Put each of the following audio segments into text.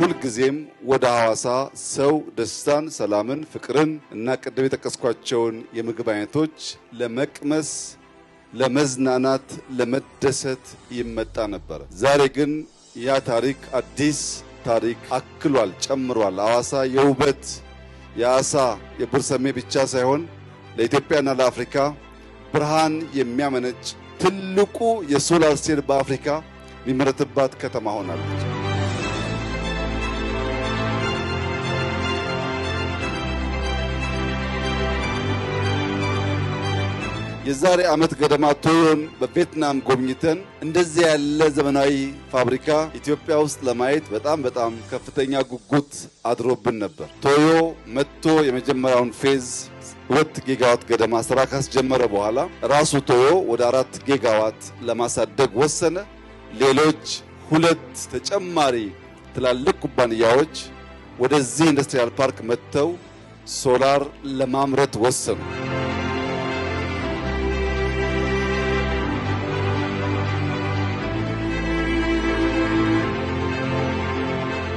ሁልጊዜም ወደ ሐዋሳ ሰው ደስታን፣ ሰላምን፣ ፍቅርን እና ቅድም የጠቀስኳቸውን የምግብ አይነቶች ለመቅመስ፣ ለመዝናናት፣ ለመደሰት ይመጣ ነበር። ዛሬ ግን ያ ታሪክ አዲስ ታሪክ አክሏል፣ ጨምሯል። ሐዋሳ የውበት የአሳ የብርሰሜ ብቻ ሳይሆን ለኢትዮጵያና ለአፍሪካ ብርሃን የሚያመነጭ ትልቁ የሶላር ሴል በአፍሪካ የሚመረትባት ከተማ ሆናለች። የዛሬ ዓመት ገደማ ቶዮን በቪየትናም ጎብኝተን እንደዚህ ያለ ዘመናዊ ፋብሪካ ኢትዮጵያ ውስጥ ለማየት በጣም ከፍተኛ ጉጉት አድሮብን ነበር። ቶዮ መጥቶ የመጀመሪያውን ፌዝ 2 ጊጋዋት ገደማ ስራ ካስጀመረ በኋላ ራሱ ቶዮ ወደ 4 ጊጋዋት ለማሳደግ ወሰነ። ሌሎች 2 ተጨማሪ ትላልቅ ኩባንያዎች ወደዚህ ኢንዱስትሪያል ፓርክ መጥተው ሶላር ለማምረት ወሰኑ።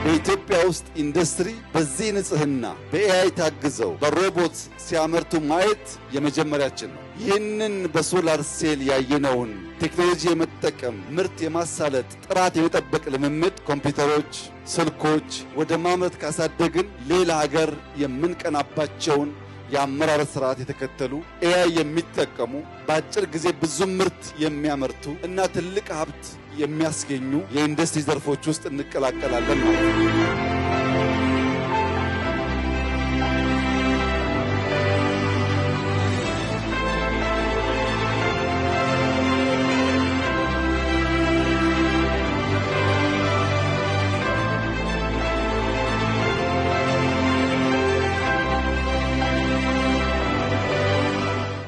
በኢትዮጵያ ውስጥ ኢንዱስትሪ በዚህ ንጽህና በኤአይ ታግዘው በሮቦት ሲያመርቱ ማየት የመጀመሪያችን ነው። ይህንን በሶላር ሴል ያየነውን ቴክኖሎጂ የመጠቀም ምርት የማሳለጥ ጥራት የመጠበቅ ልምምድ ኮምፒውተሮች፣ ስልኮች ወደ ማምረት ካሳደግን ሌላ ሀገር የምንቀናባቸውን የአመራረት ስርዓት የተከተሉ ኤአይ የሚጠቀሙ በአጭር ጊዜ ብዙ ምርት የሚያመርቱ እና ትልቅ ሀብት የሚያስገኙ የኢንዱስትሪ ዘርፎች ውስጥ እንቀላቀላለን ማለት ነው።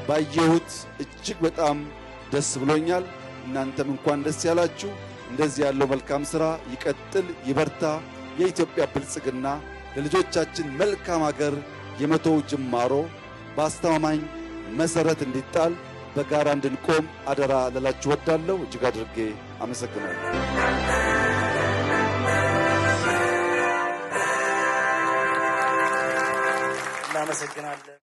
ባየሁት እጅግ በጣም ደስ ብሎኛል። እናንተም እንኳን ደስ ያላችሁ። እንደዚህ ያለው መልካም ሥራ ይቀጥል፣ ይበርታ። የኢትዮጵያ ብልጽግና ለልጆቻችን መልካም ሀገር የመቶው ጅማሮ በአስተማማኝ መሰረት እንዲጣል በጋራ እንድንቆም አደራ ልላችሁ ወዳለሁ። እጅግ አድርጌ አመሰግናለሁ። እናመሰግናለን።